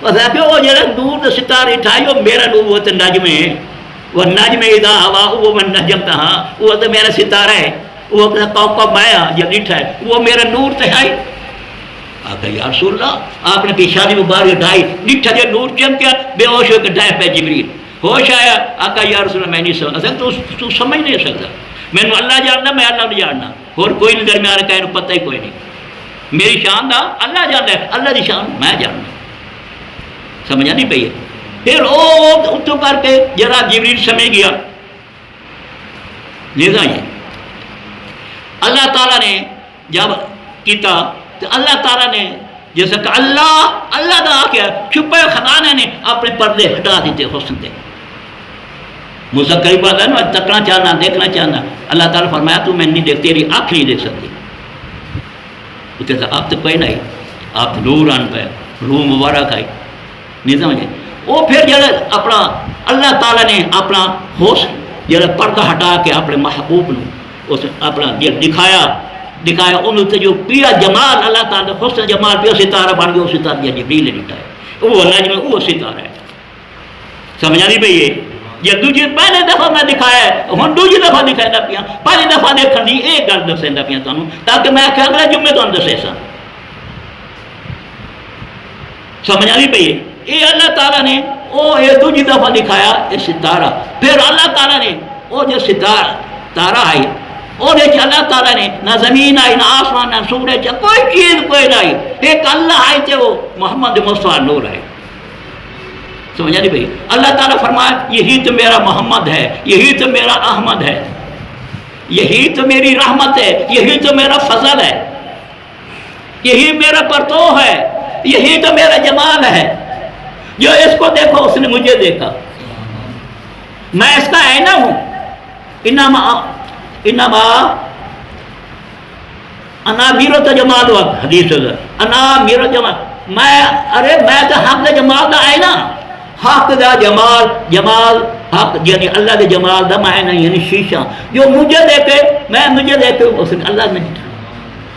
بس ہے کہ وہ جڑا دور ستارے اٹھائی وہ میرا نور وہ نجم ہے وہ نجم اذا ہوا وہ من نجم تھا وہ تو میرا ستارہ ہے وہ کوکب مایا جب ڈٹھا ہے وہ میرا نور تو ہے آقا یا رسول اللہ آپ نے پیشانی مبارک اٹھائی ڈٹھا جو نور چمکیا بے ہوش ہو کے ڈھائے پہ جبریل ہوش آیا آقا یا رسول اللہ میں نہیں سمجھ تو سمجھ نہیں سکتا، میں نے اللہ جاننا، میں اللہ نہیں جاننا، اور کوئی نہیں درمیان کہیں پتہ ہی کوئی نہیں، میری شان دا اللہ جاننا ہے، اللہ دی شان میں جاننا، سمجھا نہیں پئی ہے۔ پھر وہ اتوں کر کے جرا جبریل سمجھ گیا، لہذا یہ اللہ تعالیٰ نے جب کیتا تو اللہ تعالیٰ نے جیسا کہ اللہ دا آکیا چھپے خزانے نے اپنے پردے ہٹا دیتے حسن دے، موسیٰ قریب آتا ہے نا تکنا چاہنا دیکھنا چاہنا، اللہ تعالیٰ فرمایا تو میں نہیں دیکھ، تیری آنکھ نہیں دیکھ سکتی، وہ کہتا آپ تو کوئی نہیں، آپ نور آن پہ روح مبارک آئی نہیں سمجھے۔ وہ پھر جب اپنا اللہ تعالیٰ نے اپنا حسن جب پردہ ہٹا کے اپنے محبوب نے اس اپنا دکھایا انہوں سے جو پیا جمال اللہ تعالیٰ حسن جمال پیا ستارہ بن گیا، وہ ستارہ دیا جبریل نے لٹایا، وہ نجم وہ ستارہ ہے، سمجھا نہیں پئی ہے۔ یہ دوجی پہلے دفعہ میں دکھایا ہے، ہن دوجی دفعہ دکھایا پیا، پہلی دفعہ دیکھن دی ایک گل دسیندا پیا تانوں تاکہ میں کہ اگلے جمعے تانوں دسے سا، سمجھا نہیں پئی ہے۔ یہ اللہ تعالیٰ نے وہ یہ دوجی دفعہ دکھایا یہ ستارہ، پھر اللہ تعالیٰ نے وہ جو ستارہ آئی اور اللہ تعالیٰ نے نہ زمین آئی نہ آسمان نہ سورج کوئی چیز کوئی نہ آئی، ایک اللہ آئی تھے وہ محمد مصطفیٰ نور ہے، سمجھا نہیں بھائی۔ اللہ تعالیٰ فرمایا یہی تو میرا محمد ہے، یہی تو میرا احمد ہے، یہی تو میری رحمت ہے، یہی تو میرا فضل ہے، یہی میرا پرتو ہے، یہی تو میرا جمال ہے، جو اس کو دیکھو اس نے مجھے دیکھا، میں اس کا آئینہ ہوں، انما انا میرت جمال وقت حدیث ہے، انا میرت جمال، میں تو حق دا جمال دا آئینہ، حق دا جمال حق یعنی اللہ دے جمال دا معنی یعنی شیشہ، جو مجھے دیکھے میں مجھے دیکھے اس نے اللہ نے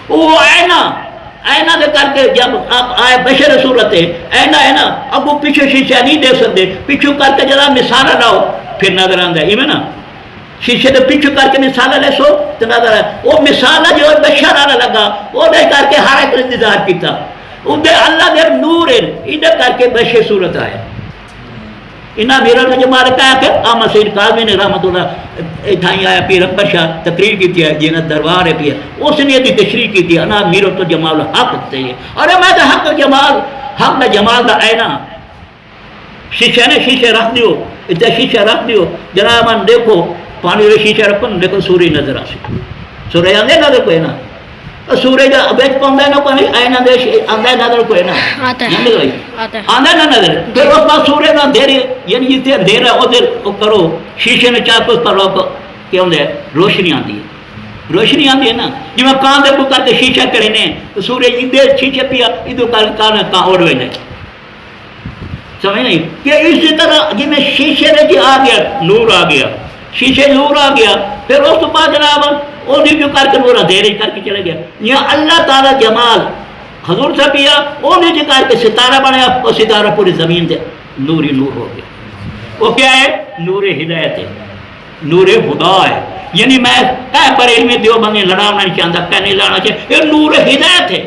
وہ آئینہ دے کر کے جب آپ آئے بشر صورت ہے آئینہ ہے نا، اب وہ پیچھے شیشہ نہیں دیکھ سکتے، پیچھو کر کے جب مثالہ لاؤ پھر نظر آندہ ہے نا، شیشے دے پیچھو کر کے مثالہ لے سو تو نظر آئے، وہ مثالہ جو بشر آنے لگا وہ دے کر کے ہر ایک انتظار کیتا، وہ دے اللہ دے نور ہے ادھر کر کے بشر صورت آئے۔ انہاں میرا جو مارے کہا کہ احمد سید کاظمی نے رحمت اللہ اتھائیں آیا پیر اکبر شاہ تقریر کی تھی جنت دربار ہے پیا، اس نے یہ تشریح کی تھی انا میرا تو جمال حق سے ہے، ارے میں تو حق دا جمال دا آئینہ، شیشہ نے شیشے رکھ دیو، اتنا شیشہ رکھ دیو جناب من دیکھو پانی میں شیشہ رکھن لیکن سورج نظر آ سکے، سورج آندے نظر کوئی نہ، سورج بیچ پاؤں نہ کوئی آئینہ دے آندہ نظر کوئی نہ آندہ نہ نظر، پھر اس پاس سورج نہ دیر یعنی جتنے دیر ہے ادھر کرو شیشے نے چاہ کچھ پر کیا ہوتا ہے روشنی آتی ہے، روشنی آتی ہے نا، جی میں کان دے کو کر کے شیشہ کرے نے تو سورج ادھر شیشے پیا ادھر کر کان اوڑ ہوئے نے، سمجھ نہیں کہ اسی طرح جی میں شیشے نے جی آ گیا نور آ گیا، شیشے نور آ گیا، پھر اس تو بعد جناب وہ نہیں جو کر کے نورا دیر کر کے چلے گیا، یہ اللہ تعالیٰ جمال حضور سے پیا وہ نہیں جو کر کے ستارہ بنایا، وہ ستارہ پوری زمین دے نور ہی نور ہو گیا، وہ کیا ہے نور ہدایت ہے، نور خدا ہے، یعنی میں کہہ پر علمی دیوبندی لڑانا نہیں چاہتا، کہہ نہیں لانا چاہتا، یہ نور ہدایت ہے،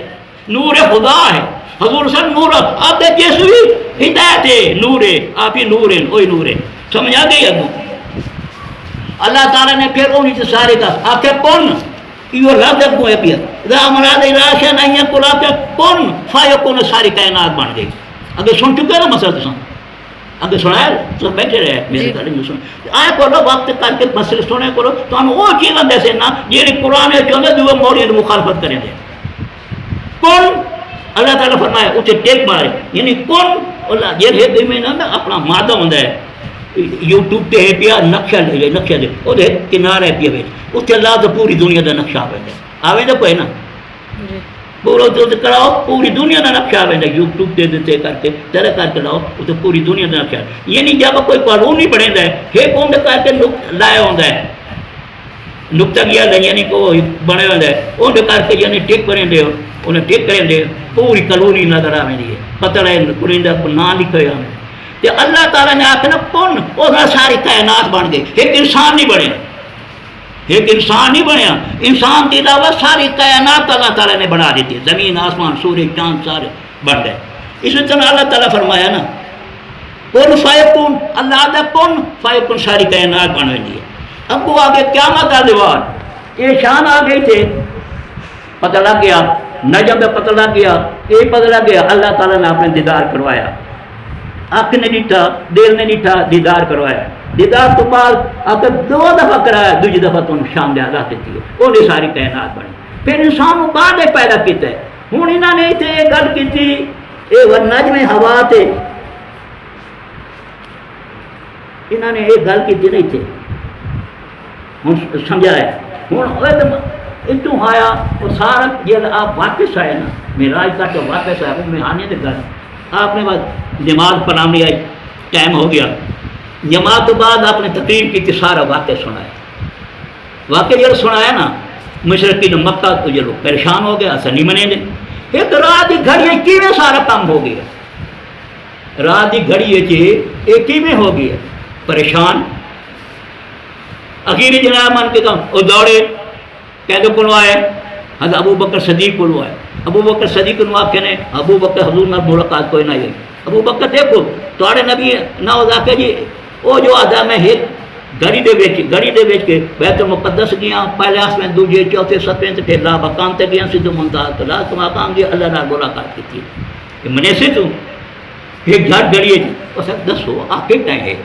نور خدا ہے، حضور سے نور آپ کے جیسے بھی ہدایت ہے، نور ہے، آپ ہی نور ہیں، وہی نور ہے، سمجھا گئی ابو۔ اللہ تعالیٰ نے پھر انہی سے سارے کا آکے کن یہ لفظ کو ہے پیا اذا مراد الاشیاء نہیں کو لاتے کن فیکون ساری کائنات بن گئی، اگر سن چکے نا مسئلہ تو سن اگر سنایا تو بیٹھے رہے میرے تعلیم میں سن آئے کرو وقت کر کے مسئلہ سنے کرو تو ہم وہ چیزیں دیسے نا یہ قرآن ہے چاہتے دو موری مخالفت کریں دے کن اللہ تعالیٰ فرمایا اسے ٹیک مارے یعنی کن اللہ یہ ہے میں نا اپنا مادہ ہوندہ ہے یوٹیوب تے ہے پیا نقشہ دے وہ دے کنارے پیا بیچ اس کے اللہ تو پوری دنیا دا نقشہ آوے دا کوئی نا پورا تو کراؤ پوری دنیا دا نقشہ آوے دا یوٹیوب تے دیتے کر کے تیرے کر کے لاؤ وہ تو پوری دنیا دا نقشہ یعنی جب کوئی قانون نہیں بنے دا ہے ایک ہوندہ کر کے لائے ہوندہ ہے نکتہ گیا دا یعنی کو بنے ہوندہ ہے ہوندہ کر کے یعنی ٹیک کریں دے انہیں ٹیک کریں دے پوری کلوری نظر آوے دی پتہ رہے کرندہ کو نہ لکھے آوے کہ اللہ تعالیٰ نے آکھنا کن اور ساری کائنات بن گئی، ایک انسان نہیں بنیا، ایک انسان نہیں بنیا، انسان کے علاوہ ساری کائنات اللہ تعالیٰ نے بنا دیتی ہے، زمین آسمان سورج چاند سارے بن گئے۔ اسی طرح اللہ تعالیٰ فرمایا نا کن فیکون، اللہ دا کن فیکون ساری کائنات بن ویندی ہے۔ اب وہ آگے قیامت آ دیوار یہ شان آ گئی تھے، پتہ لگ گیا نجم میں، پتہ لگ گیا یہ پتہ لگ گیا اللہ تعالیٰ نے اپنے دیدار کروایا، آنکھ نے ڈٹھا، دل نے ڈٹھا، دیدار کروایا، دیدار تو بعد اگر 2 دفعہ کرایا، دوسری دفعہ تو شام دے اللہ دیتی ہے، وہ ساری کائنات بنی۔ پھر انسان کو بعد پیدا کیتا ہے۔ ہوں انہوں نے اتنے یہ گل کی تھی، یہ نجم ہوا تے انہوں نے یہ گل کی نہیں تھی، ہوں سمجھایا ہوں اتوں آیا وہ سارا جب آپ واپس آئے نا میراج تک واپس آئے، میں آنے کے گھر آپ نے بعد نماز پڑھانی آئی، ٹائم ہو گیا، نماز تو بعد آپ نے تقریر کی، سارا واقعہ سنایا، واقعہ جب سنایا نا مشرقین مکہ تو یہ لوگ پریشان ہو گیا، اصل نہیں منے دے، ایک رات کی گھڑی کیویں سارا کام ہو گیا، رات کی گھڑی یہ کیویں ہو گیا، پریشان اخیری جناب من کے کام وہ دوڑے کہتے کلو آئے، حضرت ابو بکر صدیق کلو آئے، ابو بکر صدیق کو آپ کہنے ابو بکر حضور نال ملاقات کوئی نہ ہوئی، ابو بکر دیکھو تھوڑے نبی نہ ہو جا کے جی وہ جو آدھا میں ایک گھڑی دے بیچ کے بیت المقدس گیا، پہلے آسمان دوجے چوتھے ستویں تے لا مقام تے گیا، سیدھو ممتاز تو لا مقام گیا، اللہ نال ملاقات کی تھی کہ منے سے تو ایک جھٹ گھڑی ہے اس دسو آکے کہیں ہے،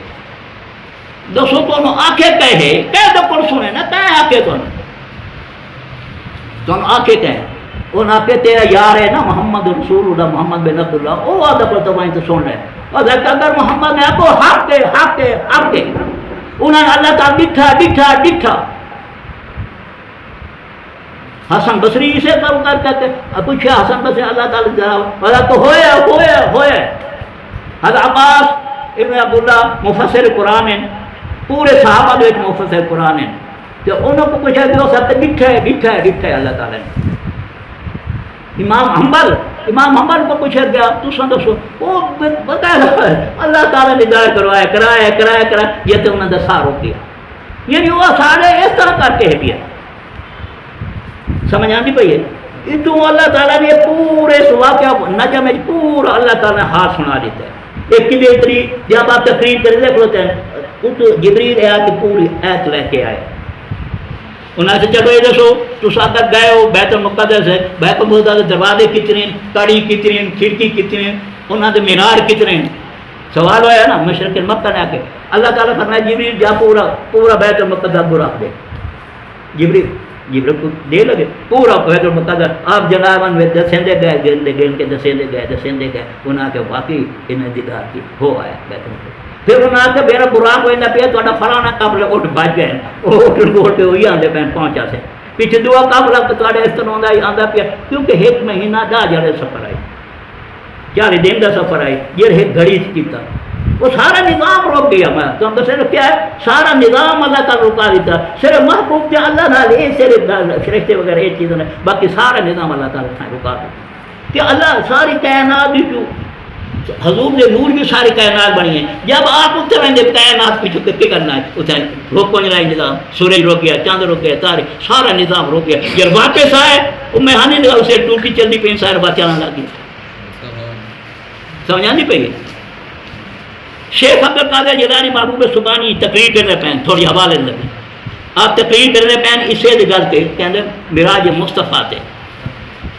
دسو تو آکے کہیں ہے، کہہ دو کون سنے نا کہیں آکے تو آکے کہیں ان آکے تیرا یار ہے نا محمد رسول اللہ محمد بن عبداللہ، وہ آدھا پر تو وہیں تو سن رہے ہیں، اور اگر محمد نے آپ کو حق کے انہوں نے اللہ تعالیٰ ڈٹھا حسن بصری سے کہتے پوچھا حسن بصری اللہ تعالیٰ تو ہوئے حضرت عباس ابن عبداللہ مفسر قرآن ہیں، پورے صحابہ ایک مفسر قرآن ہیں، تو انہوں کو پوچھا کہ وہ سب ڈٹھا ہے اللہ تعالیٰ نے۔ امام حنبل کو پوچھا گیا تو سندسو وہ بتایا اللہ تعالیٰ نے دار کرایا یہ تو انہوں نے سار ہو گیا، یعنی وہ سارے اس طرح کر کے ہٹیا، سمجھ آتی پئی ہے، اتوں اللہ تعالیٰ نے پورے اس واقعہ نجم میں پورا اللہ تعالیٰ نے ہاتھ سنا دیتا ہے۔ ایک کی جب آپ تقریر کرتے دیکھ لیتے ہیں تو جبریل آیا کہ پوری ایت لے کے آئے، انہوں نے چلو یہ دسو تو اگر گئے ہو بیت المقدس ہے، بیت المقدس کے دروازے کتنے ہیں، کڑی کتنی ہیں، کھڑکی کتنی ہیں، انہوں نے مینار کتنے ہیں، سوال ہوا نا مشرق مکہ نے آ کے اللہ تعالیٰ فرمایا جبریل جا پورا بیت المقدس کو رکھ دے، جبریل کو دے لگے پورا بیت المقدس، آپ جناب دسیندے گئے انہوں نے واقعی انہیں دیدار کی ہو آیا بیت المقدس۔ پھر انہوں نے آخر میرا براق ہوتا پیا تو فلانا قبل اٹھ بچ گئے، وہ اٹھ کے وہی آتے پہ پہنچا سے پیچھے دعا قبل تے اس طرح ہی آتا پیا، کیونکہ ایک مہینہ 10,000 سفر آئی، 40 دن کا سفر آئی، یہ ایک گھڑی کیتا، وہ سارا نظام روک گیا۔ میں تم دس کیا ہے سارا نظام اللہ تعالیٰ رکا دیتا، صرف محبوب تھے اللہ نال یہ صرف فرشتے وغیرہ یہ چیزیں باقی سارا نظام اللہ تعالیٰ نے رکا دیتا کہ اللہ ساری کائنات بھی حضور نے نور بھی ساری کائنات بنی ہے، جب آپ اتنے رہیں گے کائنات پیچھو کیا کرنا ہے، اتنے روکو نہیں رہا نظام، سورج روک گیا، چاند روک گیا، تارے سارا نظام روک گیا، جب واپس آئے وہ میں ہاں نہیں اسے ٹوٹی چلتی پہ سارے بات چلانا لگی، سمجھا نہیں پہ۔ شیخ عبد القادر جیلانی محبوب سبحانی تقریر کرنے پہن تھوڑی حوالے لگی، آپ تقریر کرنے پہن اسے گل کے کہتے میراج مصطفیٰ تے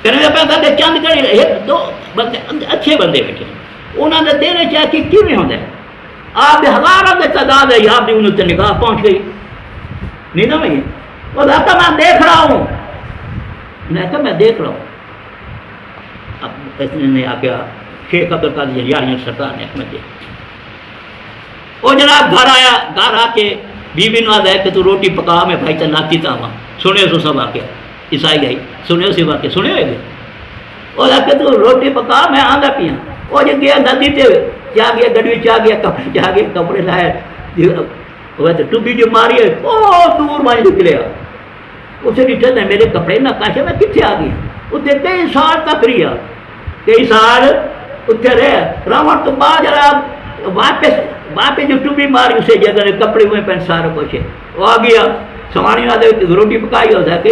کرنے پہن کہ چند کڑی ایک دو بندے اچھے بندے بیٹھے انہوں نے دینے چاہیے کہ کیوں ہوتا ہے، آپ ہزاروں کے تعداد ہے، آپ بھی انہوں نے نگاہ پہنچ گئی نہیں نا بھائی، وہ کہتا میں دیکھ رہا ہوں، میں کہا میں دیکھ رہا ہوں۔ اب اس نے آ گیا شیخ عبد القادر جیلانی سرکار نے احمد دیا، وہ جناب گھر آیا، گھر آ کے بیوی نے آدھا ہے کہ تو روٹی پکا، میں بھائی تناتی تھا وہاں سنے سو سب آ کے عیسائی آئی سنے سے واقع سنے ہوئے گئے، وہ کہ تو روٹی پکا میں آدھا پیا، وہ جو گیا ندی تے جا گیا گڈوی چاہ گیا جا گیا کپڑے لائے وہ تو ٹوبی جو ماری ہے وہ دور مائی نکلیا، اسے ڈٹھا تھا میرے کپڑے نہ کاشے میں کتنے آ گیا، اتنے کئی سال تک رہا، کئی سال اتنے رہے راوڑ تو بعد جناب واپس جو ٹوبی ماری اسے جگہ نے کپڑے ہوئے پہن سارا کچھ وہ آ گیا سوانی نہ دے روٹی پکائی ہوتا ہے کہ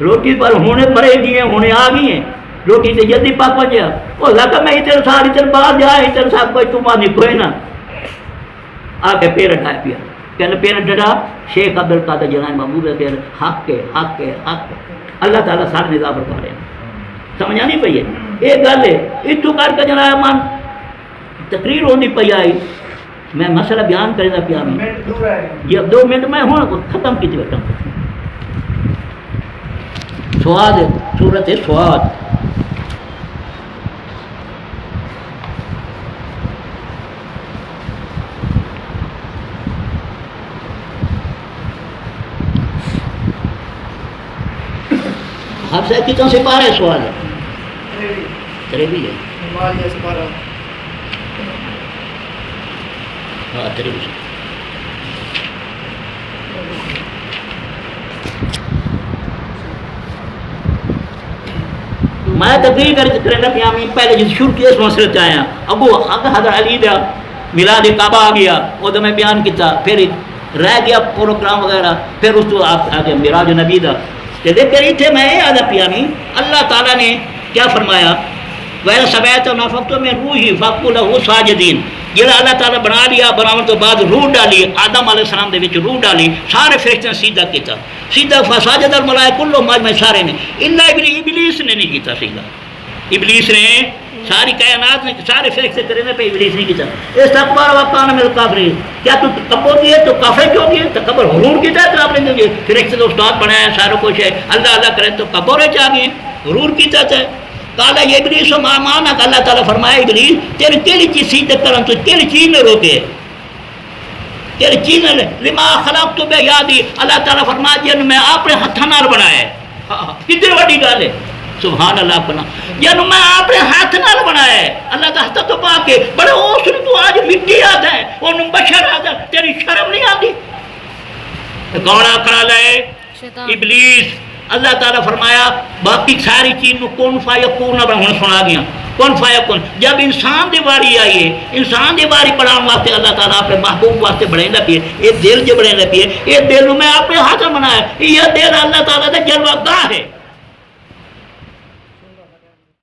روٹی پر ہونے مرے گئی ہیں ہونے آ گئی ہیں، روٹی سے جلدی پاک بجیا وہ لگا میں اتر سال اتر بعد جائے اتر سال کوئی تمہاری کوئی نہ آ کے پیر اٹھائے پیا کہنے پیر ڈڑا شیخ عبد القادر جنان محمود پیر حق کے حق کے حق کے اللہ تعالیٰ سارے نظام پر پا رہے ہیں سمجھا نہیں پئی ہے ایک گل ہے اتو کر کے جناب من تقریر ہوندی پئی آئی میں مسئلہ بیان کرے دا پیا میں یہ 2 منٹ میں ہوں ختم کی تھی سواد صورت سواد آپ سے کتنا سپارہ سوال ہے تریوی ہے ہاں تریوی سے میں تقریر کرنا پیا میں پہلے جس شروع کیا اس مسئلے سے آیا ابو حضرت علی دا میلاد کعبہ آ گیا وہ تو میں بیان کیتا پھر رہ گیا پروگرام وغیرہ پھر اس کو آپ آگے معراج نبی دا لیکن اتنے میں یہ آدھا پیا میں اللہ تعالیٰ نے کیا فرمایا وَإِذَا سَمِعْتَ نَفَخْتُ مِنْ رُوحِي فَقُولُوا لَهُ سَاجِدِينَ جب اللہ تعالیٰ بنا لیا بنانے تو بعد روح ڈالی آدم علیہ السلام دے وچ روح ڈالی سارے فرشتے نے سیدھا کیتا سیدھا فساجد الملائکہ کلهم اجمعین سارے نے الا ابلیس نے نہیں کیتا سیدھا ابلیس نے ساری کائنات نے سارے فرشتے کرنے پہ ابلیس نہیں کیتا استکبر وکان من الکافرین کیا تو تکبر کیے تو کافر کیوں کیے تکبر غرور کیتا ہے تو آپ نے فرشتے تو استاد بنایا سارا کچھ ہے اللہ اللہ کرے تو کبر چ آ گئے غرور کیتا ہے کالا یہ ابلیس و مانا کہ اللہ تعالیٰ فرمایا ابلیس تیری کیڑی چیز سیدھے کرن تو کیڑی چیز نے روکے تیری چیز نے لما خلق تو بے یادی اللہ تعالیٰ فرمایا جن میں اپنے ہاتھ نال بنایا ہے کتنی بڑی گل ہے سبحان اللہ بنا جن میں اپنے ہاتھ نال بنایا ہے اللہ کا ہاتھ تو پا کے بڑے اس نے تو آج مٹی آتا ہے اور بشر آتا ہے تیری شرم نہیں آتی گوڑا کرا لے ابلیس اللہ تعالیٰ فرمایا باقی ساری چیز کون فایکون ہوں سنا گیا کون فایکون جب انسان دی باری آئی ہے انسان دی باری پڑھانے واسطے اللہ تعالیٰ اپنے محبوب واسطے بڑھائیں پیے یہ دل جو بڑھائیں پیے یہ دل میں اپنے ہاتھ بنایا یہ دل اللہ تعالیٰ کا جلوہ گاہ ہے